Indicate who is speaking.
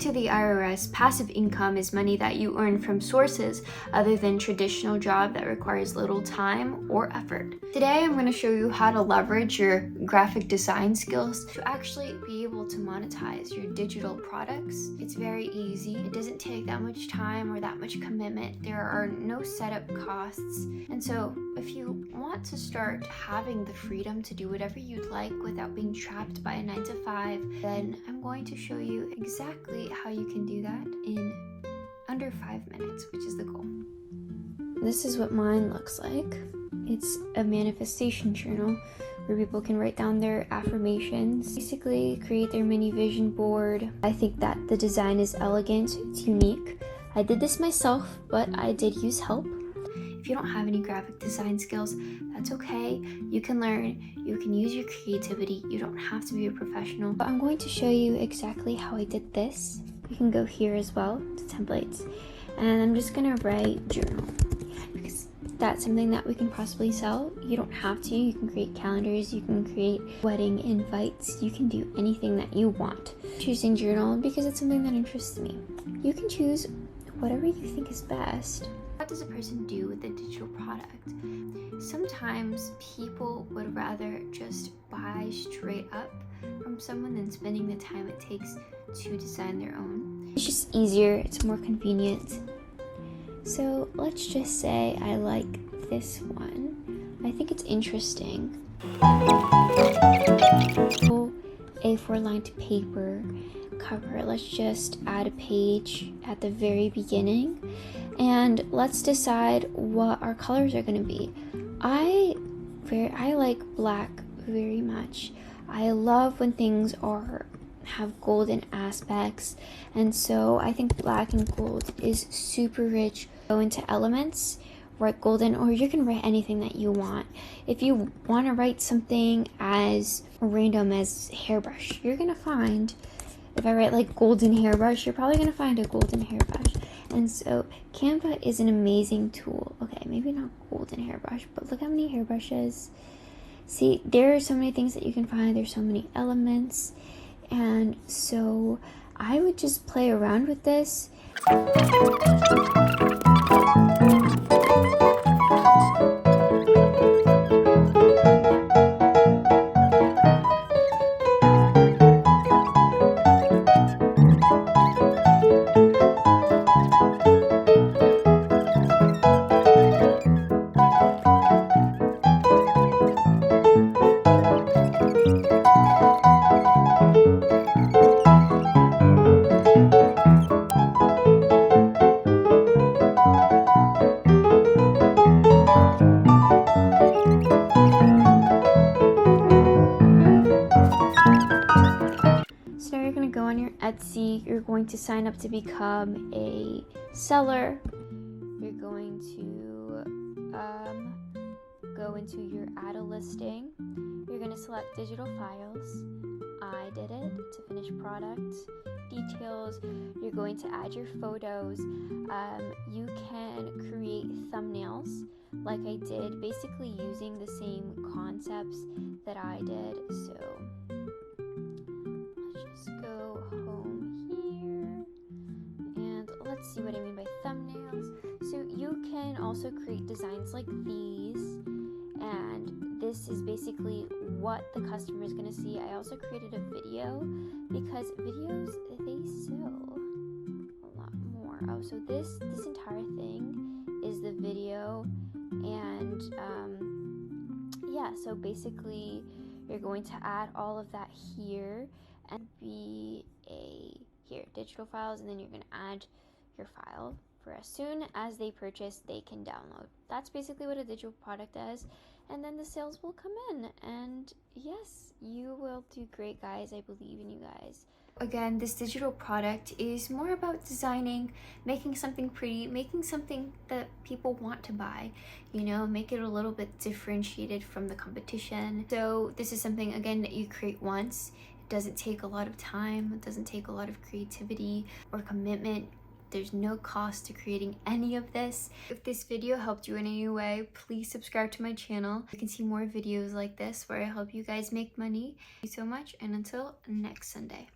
Speaker 1: to the IRS, passive income is money that you earn from sources other than traditional job that requires little time or effort. Today, I'm going to show you how to leverage your graphic design skills to actually be able to monetize your digital products. It's very easy. It doesn't take that much time or that much commitment. There are no setup costs. And so if you want to start having the freedom to do whatever you'd like without being trapped by a 9-to-5, then I'm going to show you exactly how you can do that in under 5 minutes, which is the goal. This is what mine looks like. It's a manifestation journal where people can write down their affirmations, basically create their mini vision board. I think that the design is elegant, it's unique. I did this myself, but I did use help. If you don't have any graphic design skills, that's okay. You can learn, you can use your creativity. You don't have to be a professional. But I'm going to show you exactly how I did this. You can go here as well to templates. And I'm just gonna write journal because that's something that we can possibly sell. You don't have to. You can create calendars, you can create wedding invites, you can do anything that you want. Choosing journal because it's something that interests me. You can choose whatever you think is best. What does a person do with a digital product? Sometimes people would rather just buy straight up from someone than spending the time it takes to design their own. It's just easier, it's more convenient. So let's just say I like this one. I think it's interesting. A4 lined paper cover. Let's just add a page at the very beginning and let's decide what our colors are going to be. I like black very much. I love when things have golden aspects, and so I think black and gold is super rich. Go into elements, write golden, or you can write anything that you want. If you want to write something as random as hairbrush, you're gonna find, if I write like golden hairbrush, you're probably gonna find a golden hairbrush. And so Canva is an amazing tool. Okay, maybe not golden hairbrush, but look how many hairbrushes. See, there are so many things that you can find. There's so many elements. And so I would just play around with this. So you're going to go on your Etsy, you're going to sign up to become a seller, you're going to go into your add a listing, you're going to select digital files, I did it, to finish product, details, you're going to add your photos, you can create thumbnails like I did, basically using the same concepts that I did, so go home here and let's see what I mean by thumbnails. So you can also create designs like these, and this is basically what the customer is going to see. I also created a video because videos, they sell a lot more. Oh, so this entire thing is the video, and yeah, so basically you're going to add all of that here and here digital files, and then you're going to add your file for as soon as they purchase they can download. That's basically what a digital product does, and then the sales will come in, and yes, you will do great, guys. I believe in you guys. Again, this digital product is more about designing, making something pretty, making something that people want to buy, you know, make it a little bit differentiated from the competition. So this is something, again, that you create once. It doesn't take a lot of time, it doesn't take a lot of creativity or commitment. There's no cost to creating any of this. If this video helped you in any way, please subscribe to my channel. You can see more videos like this where I help you guys make money. Thank you so much, and until next Sunday.